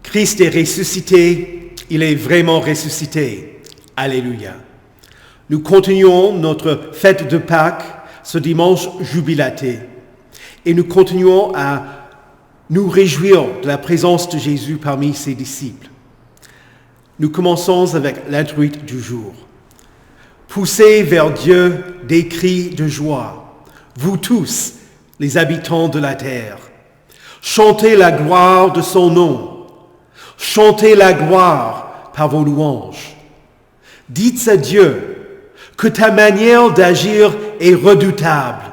Christ est ressuscité, il est vraiment ressuscité. Alléluia. Nous continuons notre fête de Pâques ce dimanche jubilaté et nous continuons à nous réjouir de la présence de Jésus parmi ses disciples. Nous commençons avec l'introïte du jour. Poussez vers Dieu des cris de joie, vous tous, les habitants de la terre. Chantez la gloire de son nom. Chantez la gloire par vos louanges. Dites à Dieu que ta manière d'agir est redoutable.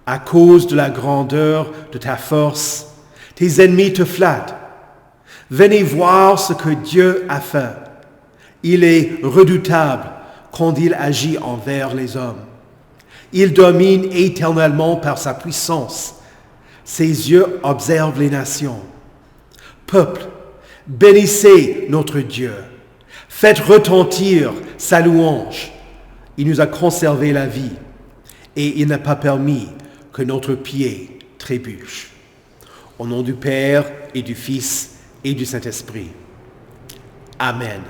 À cause de la grandeur de ta force, tes ennemis te flattent. Venez voir ce que Dieu a fait. Il est redoutable quand il agit envers les hommes. Il domine éternellement par sa puissance. Ses yeux observent les nations. Peuple, bénissez notre Dieu. Faites retentir sa louange. Il nous a conservé la vie et il n'a pas permis que notre pied trébuche. Au nom du Père et du Fils et du Saint-Esprit. Amen.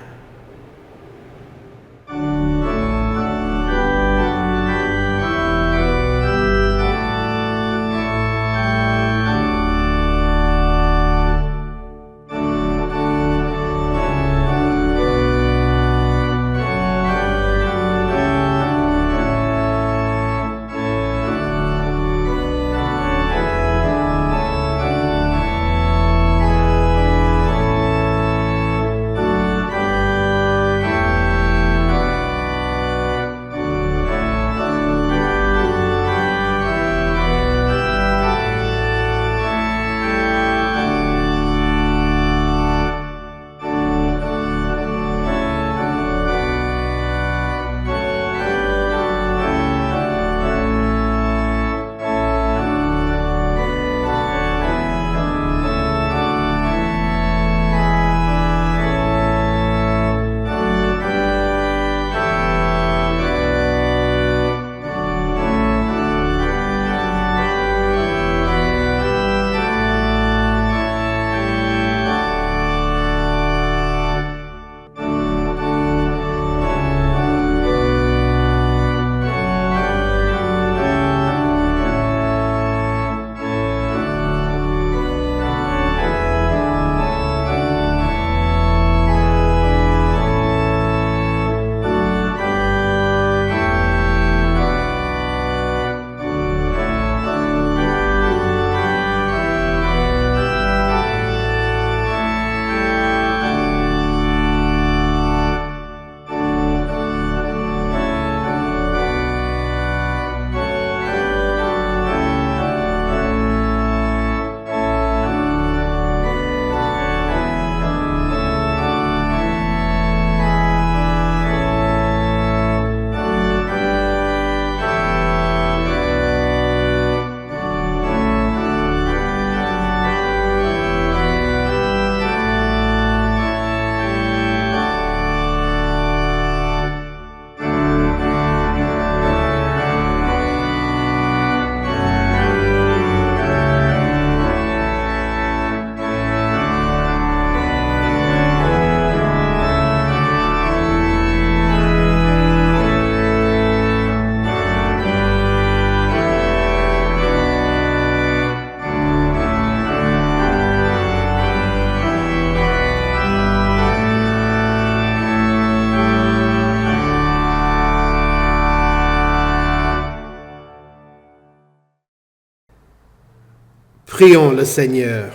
Prions le Seigneur.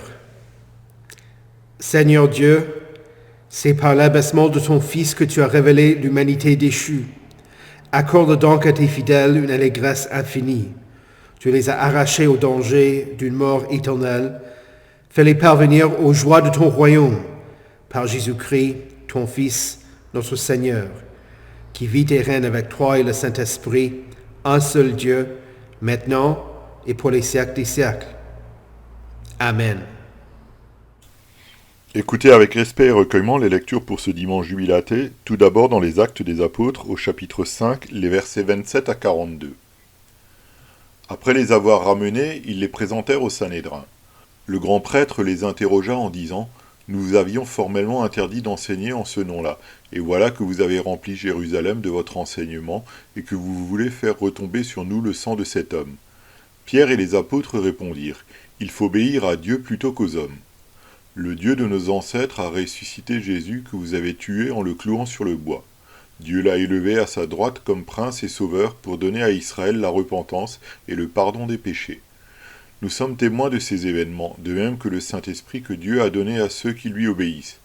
Seigneur Dieu, c'est par l'abaissement de ton Fils que tu as révélé l'humanité déchue. Accorde donc à tes fidèles une allégresse infinie. Tu les as arrachés au danger d'une mort éternelle. Fais-les parvenir aux joies de ton royaume, par Jésus-Christ, ton Fils, notre Seigneur, qui vit et règne avec toi et le Saint-Esprit, un seul Dieu, maintenant et pour les siècles des siècles. Amen. Écoutez avec respect et recueillement les lectures pour ce dimanche jubilaté, tout d'abord dans les Actes des Apôtres au chapitre 5, les versets 27 à 42. Après les avoir ramenés, ils les présentèrent au Sanhédrin. Le grand prêtre les interrogea en disant « Nous vous avions formellement interdit d'enseigner en ce nom-là, et voilà que vous avez rempli Jérusalem de votre enseignement, et que vous voulez faire retomber sur nous le sang de cet homme. » Pierre et les apôtres répondirent, « Il faut obéir à Dieu plutôt qu'aux hommes. Le Dieu de nos ancêtres a ressuscité Jésus que vous avez tué en le clouant sur le bois. Dieu l'a élevé à sa droite comme prince et sauveur pour donner à Israël la repentance et le pardon des péchés. Nous sommes témoins de ces événements, de même que le Saint-Esprit que Dieu a donné à ceux qui lui obéissent. »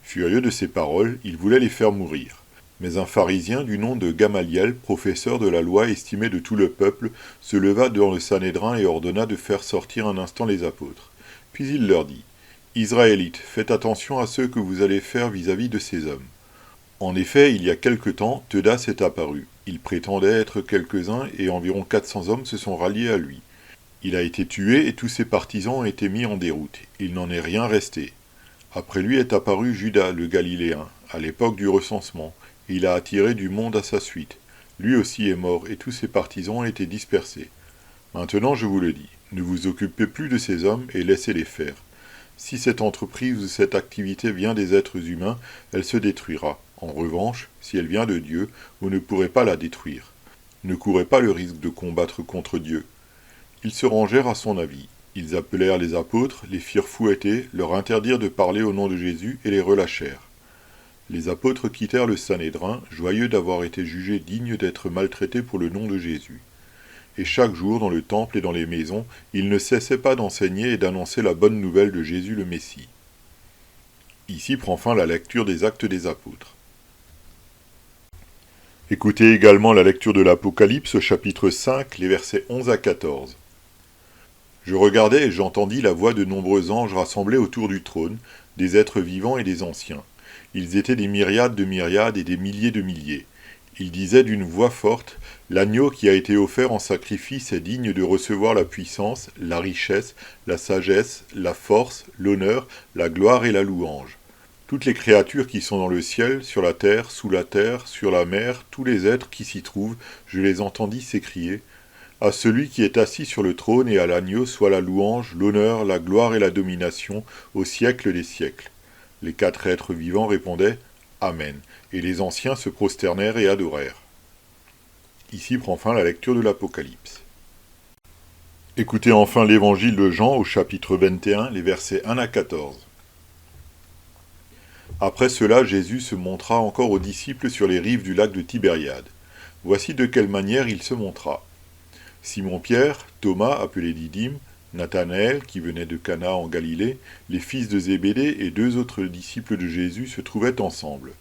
Furieux de ces paroles, il voulait les faire mourir. Mais un pharisien du nom de Gamaliel, professeur de la loi estimé de tout le peuple, se leva devant le Sanhédrin et ordonna de faire sortir un instant les apôtres. Puis il leur dit, « Israélites, faites attention à ce que vous allez faire vis-à-vis de ces hommes. En effet, il y a quelque temps, Teudas est apparu. Il prétendait être quelques-uns et environ 400 hommes se sont ralliés à lui. Il a été tué et tous ses partisans ont été mis en déroute. Il n'en est rien resté. Après lui est apparu Judas le Galiléen, à l'époque du recensement. Il a attiré du monde à sa suite. Lui aussi est mort et tous ses partisans ont été dispersés. Maintenant je vous le dis, ne vous occupez plus de ces hommes et laissez-les faire. Si cette entreprise ou cette activité vient des êtres humains, elle se détruira. En revanche, si elle vient de Dieu, vous ne pourrez pas la détruire. Ne courez pas le risque de combattre contre Dieu. » Ils se rangèrent à son avis. Ils appelèrent les apôtres, les firent fouetter, leur interdirent de parler au nom de Jésus et les relâchèrent. Les apôtres quittèrent le Sanhédrin, joyeux d'avoir été jugés dignes d'être maltraités pour le nom de Jésus. Et chaque jour, dans le temple et dans les maisons, ils ne cessaient pas d'enseigner et d'annoncer la bonne nouvelle de Jésus le Messie. Ici prend fin la lecture des Actes des Apôtres. Écoutez également la lecture de l'Apocalypse, chapitre 5, les versets 11 à 14. Je regardais et j'entendis la voix de nombreux anges rassemblés autour du trône, des êtres vivants et des anciens. Ils étaient des myriades et des milliers de milliers. Ils disaient d'une voix forte, « L'agneau qui a été offert en sacrifice est digne de recevoir la puissance, la richesse, la sagesse, la force, l'honneur, la gloire et la louange. » Toutes les créatures qui sont dans le ciel, sur la terre, sur la mer, tous les êtres qui s'y trouvent, je les entendis s'écrier, « À celui qui est assis sur le trône et à l'agneau soit la louange, l'honneur, la gloire et la domination, au siècle des siècles. » Les 4 êtres vivants répondaient « Amen », et les anciens se prosternèrent et adorèrent. Ici prend fin la lecture de l'Apocalypse. Écoutez enfin l'évangile de Jean au chapitre 21, les versets 1 à 14. Après cela, Jésus se montra encore aux disciples sur les rives du lac de Tibériade. Voici de quelle manière il se montra. Simon-Pierre, Thomas, appelé Didyme, Nathanaël, qui venait de Cana en Galilée, les fils de Zébédée et 2 autres disciples de Jésus se trouvaient ensemble.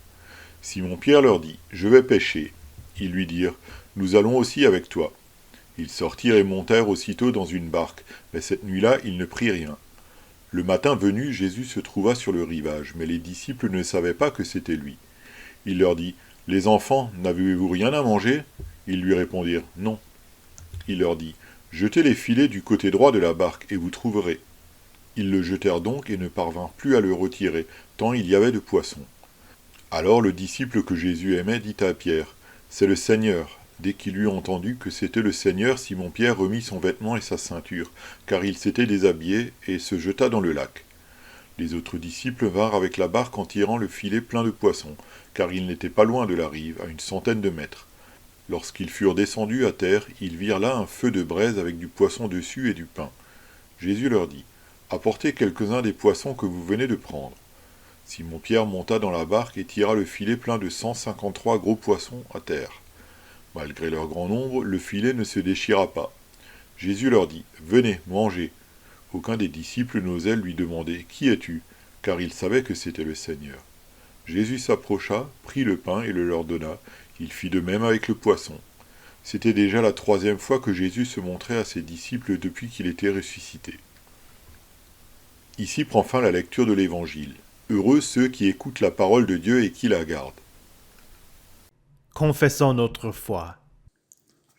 Simon-Pierre leur dit, « Je vais pêcher. » Ils lui dirent, « Nous allons aussi avec toi. » Ils sortirent et montèrent aussitôt dans une barque, mais cette nuit-là, ils ne prirent rien. Le matin venu, Jésus se trouva sur le rivage, mais les disciples ne savaient pas que c'était lui. Il leur dit, « Les enfants, n'avez-vous rien à manger ?» Ils lui répondirent, « Non. » Il leur dit, « Jetez les filets du côté droit de la barque, et vous trouverez. » Ils le jetèrent donc et ne parvinrent plus à le retirer, tant il y avait de poissons. Alors le disciple que Jésus aimait dit à Pierre, « C'est le Seigneur. » Dès qu'il eut entendu que c'était le Seigneur, Simon-Pierre remit son vêtement et sa ceinture, car il s'était déshabillé, et se jeta dans le lac. Les autres disciples vinrent avec la barque en tirant le filet plein de poissons, car ils n'étaient pas loin de la rive, à une centaine de mètres. Lorsqu'ils furent descendus à terre, ils virent là un feu de braise avec du poisson dessus et du pain. Jésus leur dit, « Apportez quelques-uns des poissons que vous venez de prendre. » Simon-Pierre monta dans la barque et tira le filet plein de 153 gros poissons à terre. Malgré leur grand nombre, le filet ne se déchira pas. Jésus leur dit, « Venez, mangez. » Aucun des disciples n'osait lui demander, « Qui es-tu » car il savait que c'était le Seigneur. Jésus s'approcha, prit le pain et le leur donna. Il fit de même avec le poisson. C'était déjà la 3e fois que Jésus se montrait à ses disciples depuis qu'il était ressuscité. Ici prend fin la lecture de l'Évangile. Heureux ceux qui écoutent la parole de Dieu et qui la gardent. Confessons notre foi.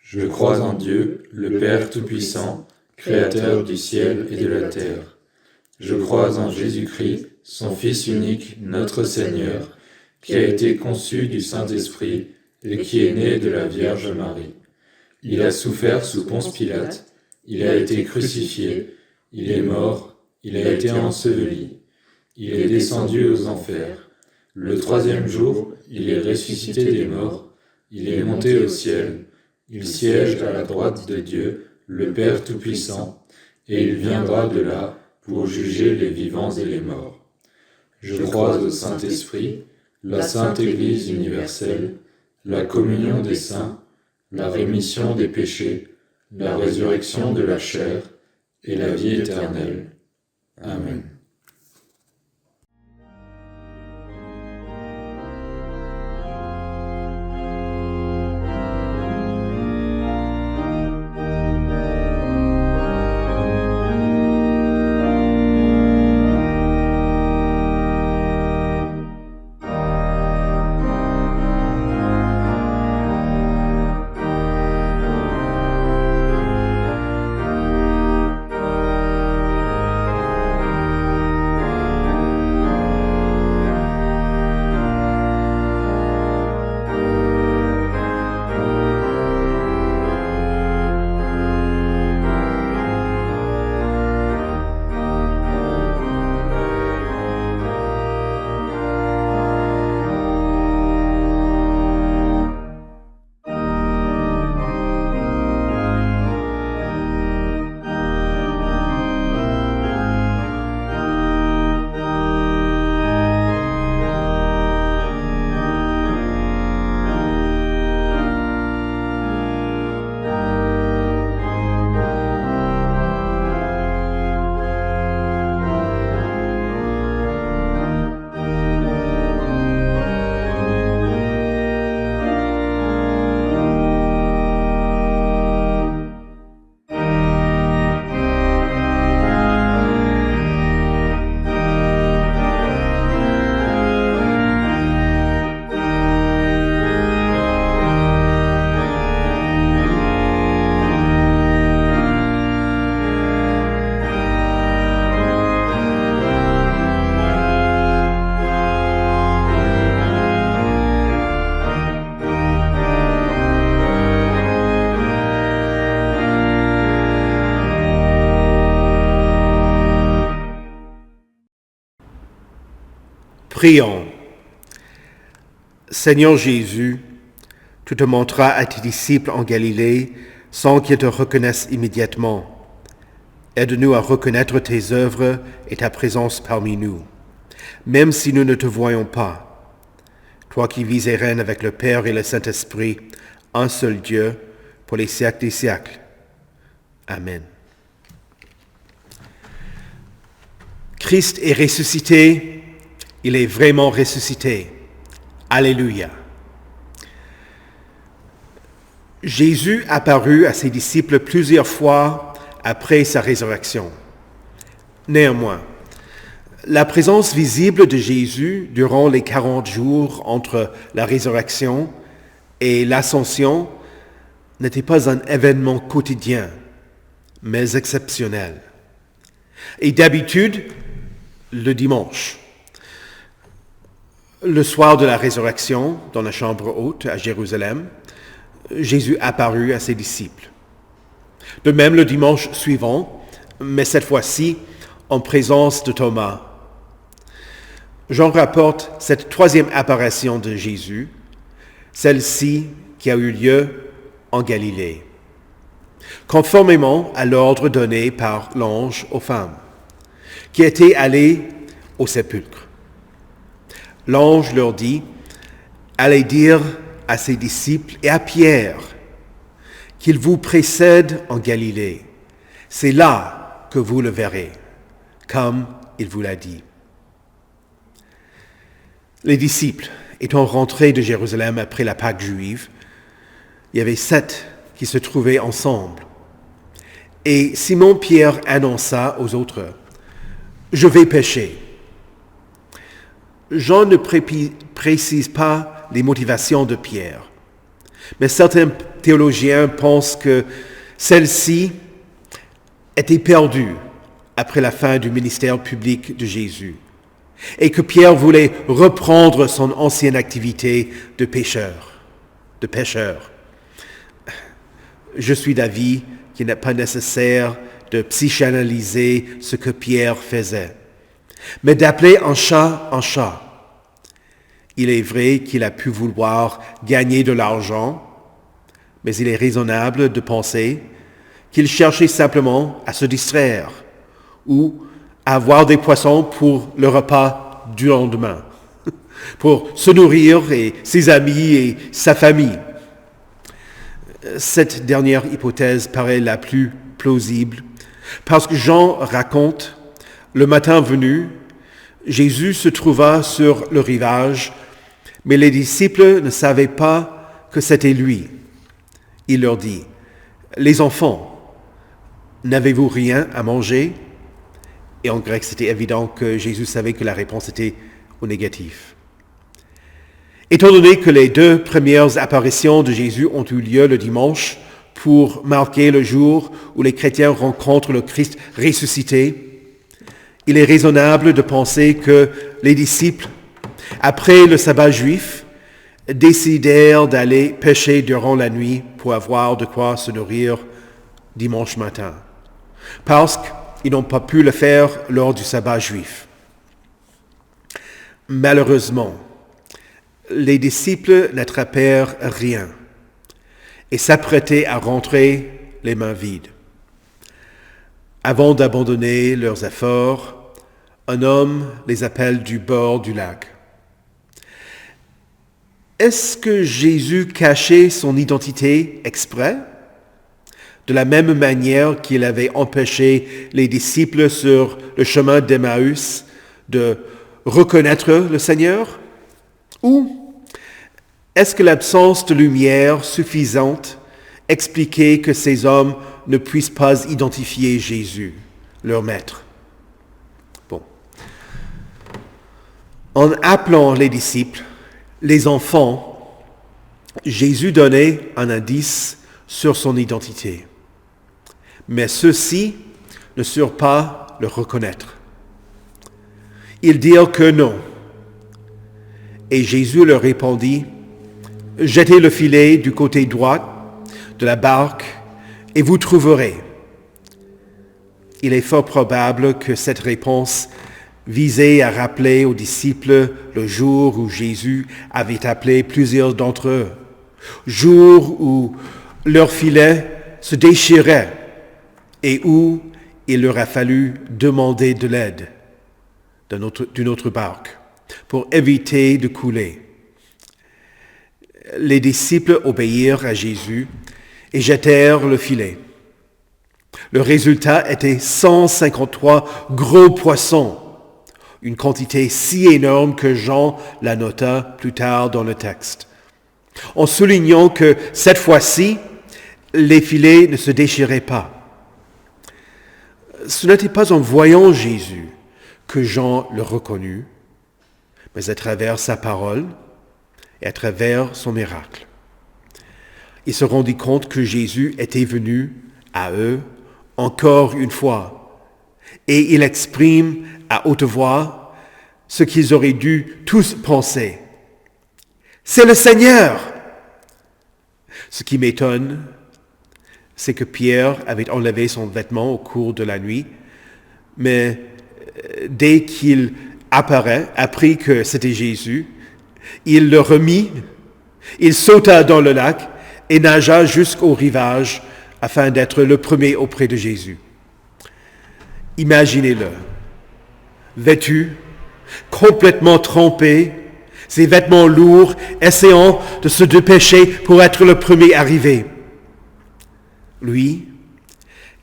Je crois en Dieu, le Père Tout-Puissant, Créateur du ciel et de la terre. Je crois en Jésus-Christ, son Fils unique, notre Seigneur, qui a été conçu du Saint-Esprit et qui est né de la Vierge Marie. Il a souffert sous Ponce Pilate, il a été crucifié, il est mort, il a été enseveli. il est descendu aux enfers. Le troisième jour, il est ressuscité des morts, il est monté au ciel, il siège à la droite de Dieu, le Père Tout-Puissant, et il viendra de là pour juger les vivants et les morts. Je crois au Saint-Esprit, la Sainte Église universelle, la communion des saints, la rémission des péchés, la résurrection de la chair et la vie éternelle. Amen. Prions. Seigneur Jésus, tu te montras à tes disciples en Galilée sans qu'ils te reconnaissent immédiatement. Aide-nous à reconnaître tes œuvres et ta présence parmi nous, même si nous ne te voyons pas. Toi qui vis et règnes avec le Père et le Saint-Esprit, un seul Dieu, pour les siècles des siècles. Amen. Christ est ressuscité. Il est vraiment ressuscité. Alléluia. Jésus apparut à ses disciples plusieurs fois après sa résurrection. Néanmoins, la présence visible de Jésus durant les 40 jours entre la résurrection et l'ascension n'était pas un événement quotidien, mais exceptionnel. Et d'habitude, le dimanche. Le soir de la résurrection, dans la chambre haute à Jérusalem, Jésus apparut à ses disciples. De même le dimanche suivant, mais cette fois-ci en présence de Thomas. Jean rapporte cette troisième apparition de Jésus, celle-ci qui a eu lieu en Galilée, conformément à l'ordre donné par l'ange aux femmes, qui étaient allées au sépulcre. L'ange leur dit, « Allez dire à ses disciples et à Pierre qu'il vous précède en Galilée. C'est là que vous le verrez, comme il vous l'a dit. » Les disciples étant rentrés de Jérusalem après la Pâque juive, il y avait 7 qui se trouvaient ensemble. Et Simon-Pierre annonça aux autres, « Je vais pêcher. » Jean ne précise pas les motivations de Pierre, mais certains théologiens pensent que celle-ci était perdue après la fin du ministère public de Jésus et que Pierre voulait reprendre son ancienne activité de pêcheur. Je suis d'avis qu'il n'est pas nécessaire de psychanalyser ce que Pierre faisait. mais d'appeler un chat un chat. Il est vrai qu'il a pu vouloir gagner de l'argent, mais il est raisonnable de penser qu'il cherchait simplement à se distraire ou à avoir des poissons pour le repas du lendemain, pour se nourrir et ses amis et sa famille. Cette dernière hypothèse paraît la plus plausible parce que Jean raconte, le matin venu, Jésus se trouva sur le rivage, mais les disciples ne savaient pas que c'était lui. Il leur dit, « Les enfants, n'avez-vous rien à manger ?» Et en grec, c'était évident que Jésus savait que la réponse était au négatif. Étant donné que les 2 premières apparitions de Jésus ont eu lieu le dimanche pour marquer le jour où les chrétiens rencontrent le Christ ressuscité, il est raisonnable de penser que les disciples, après le sabbat juif, décidèrent d'aller pêcher durant la nuit pour avoir de quoi se nourrir dimanche matin, parce qu'ils n'ont pas pu le faire lors du sabbat juif. Malheureusement, les disciples n'attrapèrent rien et s'apprêtaient à rentrer les mains vides. Avant d'abandonner leurs efforts, un homme les appelle du bord du lac. Est-ce que Jésus cachait son identité exprès? De la même manière qu'il avait empêché les disciples sur le chemin d'Emmaüs de reconnaître le Seigneur? Ou est-ce que l'absence de lumière suffisante expliquait que ces hommes ne puissent pas identifier Jésus, leur maître? Bon. En appelant les disciples, les enfants, Jésus donnait un indice sur son identité. Mais ceux-ci ne surent pas le reconnaître. Ils dirent que non. Et Jésus leur répondit, « Jetez le filet du côté droit de la barque et vous trouverez. » Il est fort probable que cette réponse visait à rappeler aux disciples le jour où Jésus avait appelé plusieurs d'entre eux, jour où leur filet se déchirait et où il leur a fallu demander de l'aide d'une autre barque pour éviter de couler. Les disciples obéirent à Jésus et jetèrent le filet. Le résultat était 153 gros poissons, une quantité si énorme que Jean la nota plus tard dans le texte, en soulignant que cette fois-ci, les filets ne se déchiraient pas. Ce n'était pas en voyant Jésus que Jean le reconnut, mais à travers sa parole et à travers son miracle. Il se rendit compte que Jésus était venu à eux encore une fois, et il exprime à haute voix ce qu'ils auraient dû tous penser. C'est le Seigneur! Ce qui m'étonne, c'est que Pierre avait enlevé son vêtement au cours de la nuit, mais dès qu'il apprit que c'était Jésus, il le remit, il sauta dans le lac et nagea jusqu'au rivage afin d'être le premier auprès de Jésus. Imaginez-le, vêtu, complètement trempé, ses vêtements lourds, essayant de se dépêcher pour être le premier arrivé. Lui,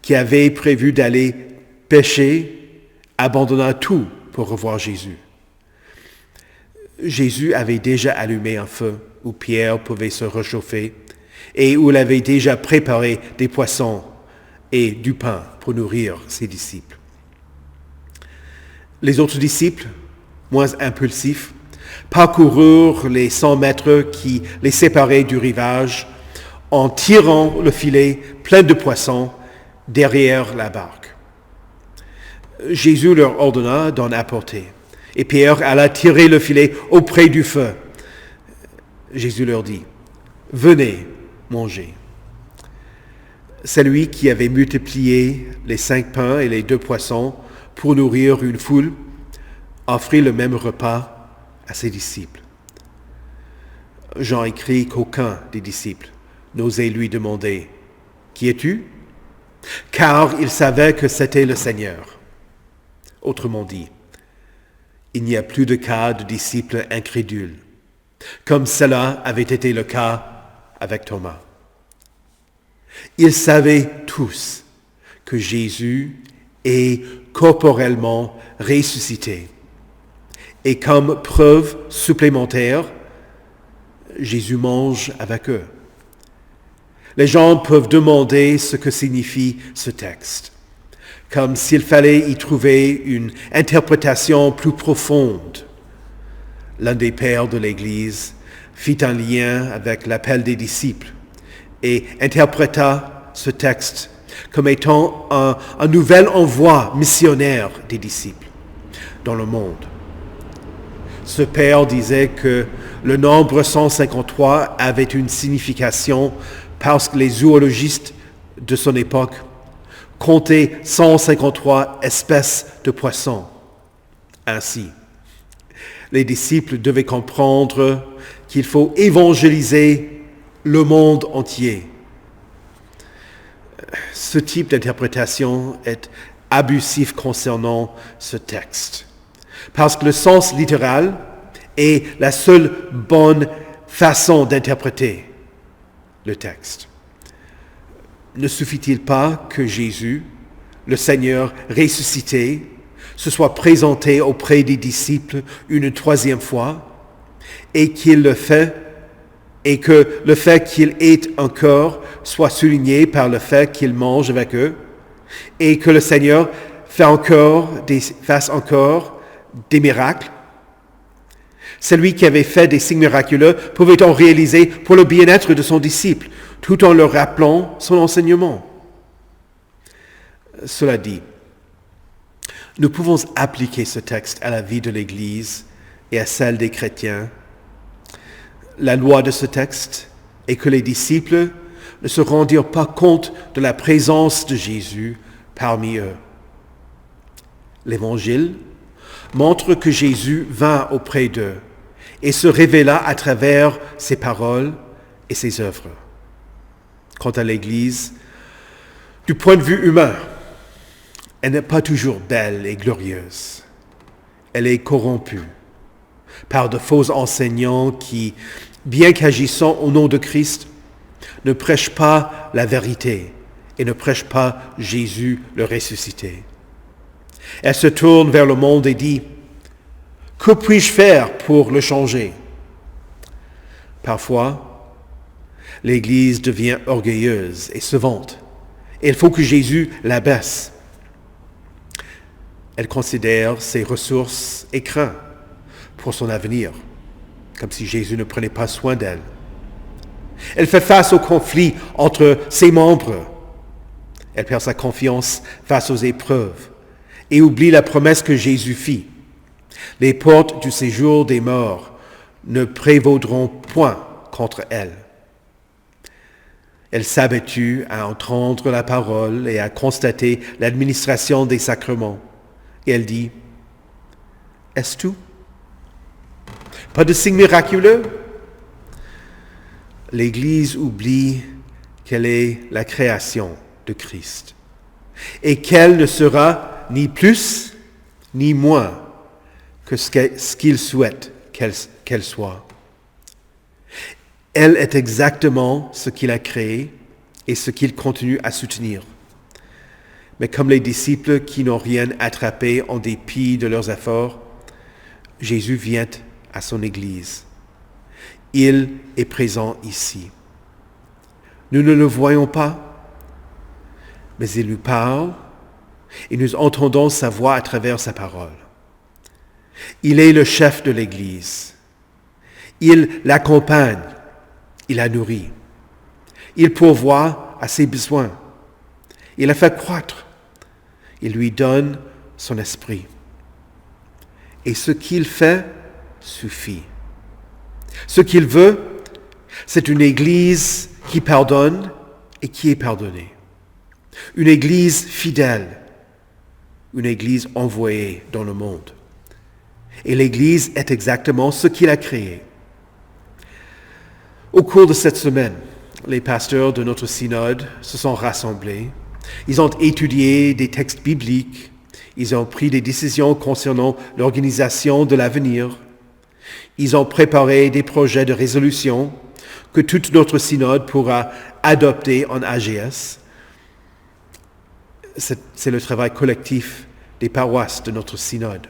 qui avait prévu d'aller pêcher, abandonna tout pour revoir Jésus. Jésus avait déjà allumé un feu où Pierre pouvait se réchauffer et où il avait déjà préparé des poissons et du pain pour nourrir ses disciples. Les autres disciples, moins impulsifs, parcoururent les 100 mètres qui les séparaient du rivage en tirant le filet plein de poissons derrière la barque. Jésus leur ordonna d'en apporter, et Pierre alla tirer le filet auprès du feu. Jésus leur dit, « Venez manger. » Celui qui avait multiplié les 5 pains et les 2 poissons pour nourrir une foule offrit le même repas à ses disciples. Jean écrit qu'aucun des disciples n'osait lui demander « Qui es-tu » car il savait que c'était le Seigneur. Autrement dit, il n'y a plus de cas de disciples incrédules, comme cela avait été le cas avec Thomas. Ils savaient tous que Jésus est corporellement ressuscité. Et comme preuve supplémentaire, Jésus mange avec eux. Les gens peuvent demander ce que signifie ce texte, comme s'il fallait y trouver une interprétation plus profonde. L'un des pères de l'Église fit un lien avec l'appel des disciples et interpréta ce texte comme étant un nouvel envoi missionnaire des disciples dans le monde. Ce père disait que le nombre 153 avait une signification parce que les zoologistes de son époque comptaient 153 espèces de poissons. Ainsi, les disciples devaient comprendre qu'il faut évangéliser le monde entier. Ce type d'interprétation est abusif concernant ce texte, parce que le sens littéral est la seule bonne façon d'interpréter le texte. Ne suffit-il pas que Jésus, le Seigneur ressuscité, se soit présenté auprès des disciples une troisième fois et qu'il le fait, et que le fait qu'il ait un corps soit souligné par le fait qu'il mange avec eux et que le Seigneur fasse encore des miracles? Celui qui avait fait des signes miraculeux pouvait en réaliser pour le bien-être de son disciple, tout en leur rappelant son enseignement. Cela dit, nous pouvons appliquer ce texte à la vie de l'Église et à celle des chrétiens. La loi de ce texte est que les disciples ne se rendirent pas compte de la présence de Jésus parmi eux. L'Évangile montre que Jésus vint auprès d'eux et se révéla à travers ses paroles et ses œuvres. Quant à l'Église, du point de vue humain, elle n'est pas toujours belle et glorieuse. Elle est corrompue par de faux enseignants qui, bien qu'agissant au nom de Christ, ne prêchent pas la vérité et ne prêchent pas Jésus le ressuscité. Elle se tourne vers le monde et dit « Que puis-je faire pour le changer ?» Parfois, l'Église devient orgueilleuse et se vante. Et il faut que Jésus l'abaisse. Elle considère ses ressources et craint pour son avenir, comme si Jésus ne prenait pas soin d'elle. Elle fait face au conflit entre ses membres. Elle perd sa confiance face aux épreuves et oublie la promesse que Jésus fit. Les portes du séjour des morts ne prévaudront point contre elle. Elle s'habitue à entendre la parole et à constater l'administration des sacrements. Et elle dit, « Est-ce tout? Pas de signe miraculeux ?» L'Église oublie qu'elle est la création de Christ et qu'elle ne sera ni plus ni moins que ce qu'il souhaite qu'elle soit. Elle est exactement ce qu'il a créé et ce qu'il continue à soutenir. Mais comme les disciples qui n'ont rien attrapé en dépit de leurs efforts, Jésus vient à son Église. Il est présent ici. Nous ne le voyons pas, mais il nous parle et nous entendons sa voix à travers sa parole. Il est le chef de l'Église. Il l'accompagne, il la nourrit. Il pourvoit à ses besoins. Il la fait croître. Il lui donne son esprit. Et ce qu'il fait suffit. Ce qu'il veut, c'est une Église qui pardonne et qui est pardonnée. Une Église fidèle. Une Église envoyée dans le monde. Et l'Église est exactement ce qu'il a créé. Au cours de cette semaine, les pasteurs de notre synode se sont rassemblés. Ils ont étudié des textes bibliques. Ils ont pris des décisions concernant l'organisation de l'avenir. Ils ont préparé des projets de résolution que toute notre synode pourra adopter en AGS. C'est le travail collectif des paroisses de notre synode.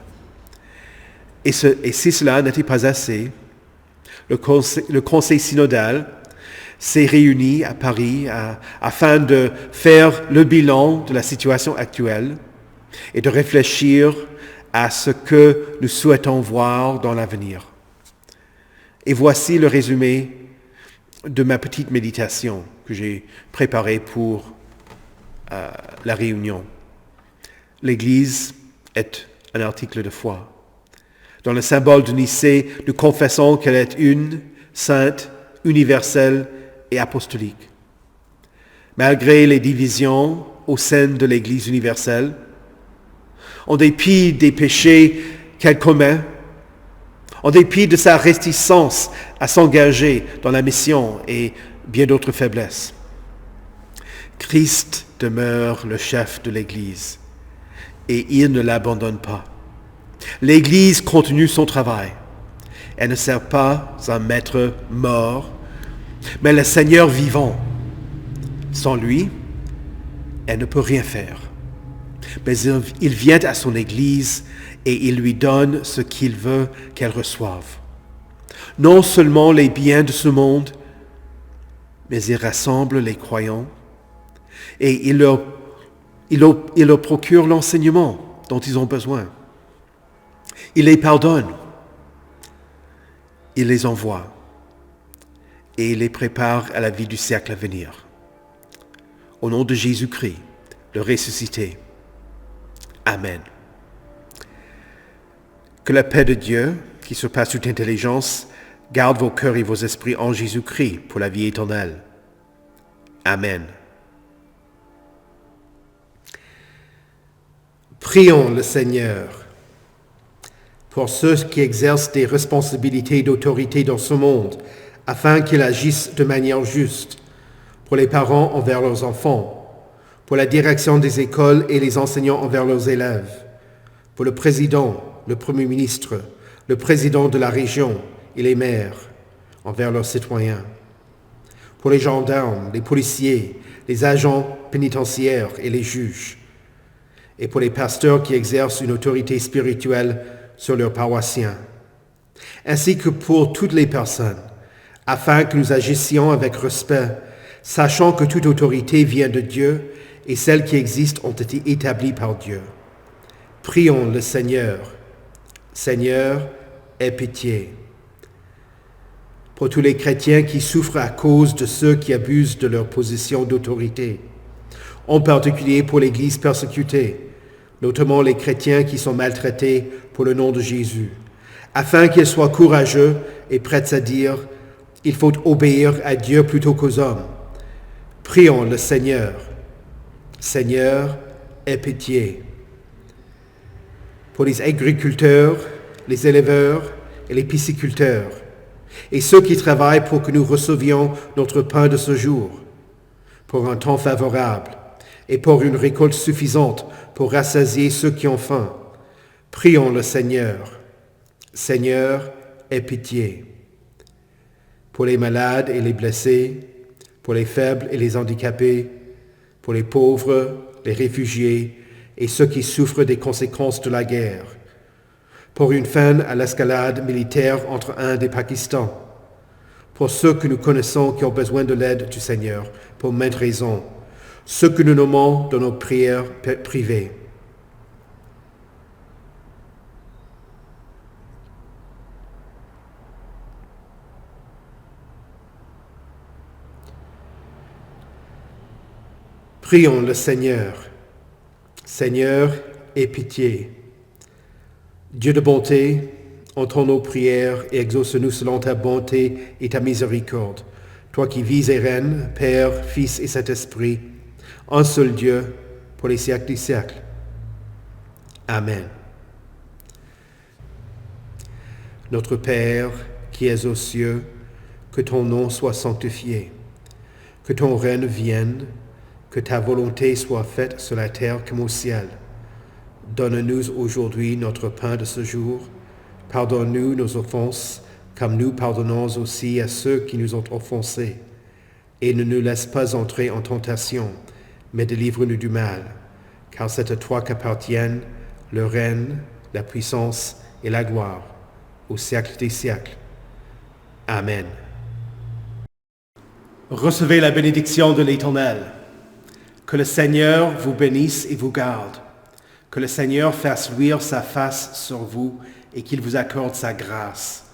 Et si cela n'était pas assez, le conseil synodal s'est réuni à Paris afin de faire le bilan de la situation actuelle et de réfléchir à ce que nous souhaitons voir dans l'avenir. Et voici le résumé de ma petite méditation que j'ai préparée pour la réunion. L'Église est un article de foi. Dans le symbole de Nicée, nous confessons qu'elle est une, sainte, universelle et apostolique. Malgré les divisions au sein de l'Église universelle, en dépit des péchés qu'elle commet, en dépit de sa réticence à s'engager dans la mission et bien d'autres faiblesses, Christ demeure le chef de l'Église et il ne l'abandonne pas. L'Église continue son travail. Elle ne sert pas un maître mort, mais le Seigneur vivant. Sans lui, elle ne peut rien faire. Mais il vient à son Église et il lui donne ce qu'il veut qu'elle reçoive. Non seulement les biens de ce monde, mais il rassemble les croyants et il leur procure l'enseignement dont ils ont besoin. Il les pardonne, il les envoie et il les prépare à la vie du siècle à venir. Au nom de Jésus-Christ, le ressuscité. Amen. Que la paix de Dieu, qui surpasse toute intelligence, garde vos cœurs et vos esprits en Jésus-Christ pour la vie éternelle. Amen. Prions le Seigneur pour ceux qui exercent des responsabilités d'autorité dans ce monde, afin qu'ils agissent de manière juste, pour les parents envers leurs enfants, pour la direction des écoles et les enseignants envers leurs élèves, pour le président, le premier ministre, le président de la région et les maires envers leurs citoyens, pour les gendarmes, les policiers, les agents pénitentiaires et les juges, et pour les pasteurs qui exercent une autorité spirituelle sur leurs paroissiens, ainsi que pour toutes les personnes, afin que nous agissions avec respect, sachant que toute autorité vient de Dieu et celles qui existent ont été établies par Dieu. Prions le Seigneur. Seigneur, aie pitié. Pour tous les chrétiens qui souffrent à cause de ceux qui abusent de leur position d'autorité, en particulier pour l'Église persécutée, notamment les chrétiens qui sont maltraités pour le nom de Jésus, afin qu'ils soient courageux et prêts à dire « Il faut obéir à Dieu plutôt qu'aux hommes ». Prions le Seigneur. Seigneur, aie pitié. Pour les agriculteurs, les éleveurs et les pisciculteurs, et ceux qui travaillent pour que nous recevions notre pain de ce jour, pour un temps favorable et pour une récolte suffisante pour rassasier ceux qui ont faim. Prions le Seigneur. Seigneur, aie pitié. Pour les malades et les blessés, pour les faibles et les handicapés, pour les pauvres, les réfugiés et ceux qui souffrent des conséquences de la guerre, pour une fin à l'escalade militaire entre Inde et Pakistan, pour ceux que nous connaissons qui ont besoin de l'aide du Seigneur, pour maintes raisons, ceux que nous nommons dans nos prières privées. Prions le Seigneur. Seigneur, aie pitié. Dieu de bonté, entends nos prières et exauce-nous selon ta bonté et ta miséricorde. Toi qui vis et règnes, Père, Fils et Saint-Esprit, un seul Dieu, pour les siècles des siècles. Amen. Notre Père, qui es aux cieux, que ton nom soit sanctifié, que ton règne vienne, que ta volonté soit faite sur la terre comme au ciel. Donne-nous aujourd'hui notre pain de ce jour. Pardonne-nous nos offenses, comme nous pardonnons aussi à ceux qui nous ont offensés. Et ne nous laisse pas entrer en tentation, mais délivre-nous du mal. Car c'est à toi qu'appartiennent le règne, la puissance et la gloire, au siècle des siècles. Amen. Recevez la bénédiction de l'Éternel. Que le Seigneur vous bénisse et vous garde. Que le Seigneur fasse luire sa face sur vous et qu'il vous accorde sa grâce.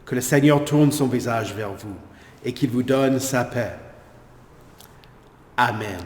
Que le Seigneur tourne son visage vers vous et qu'il vous donne sa paix. Amen.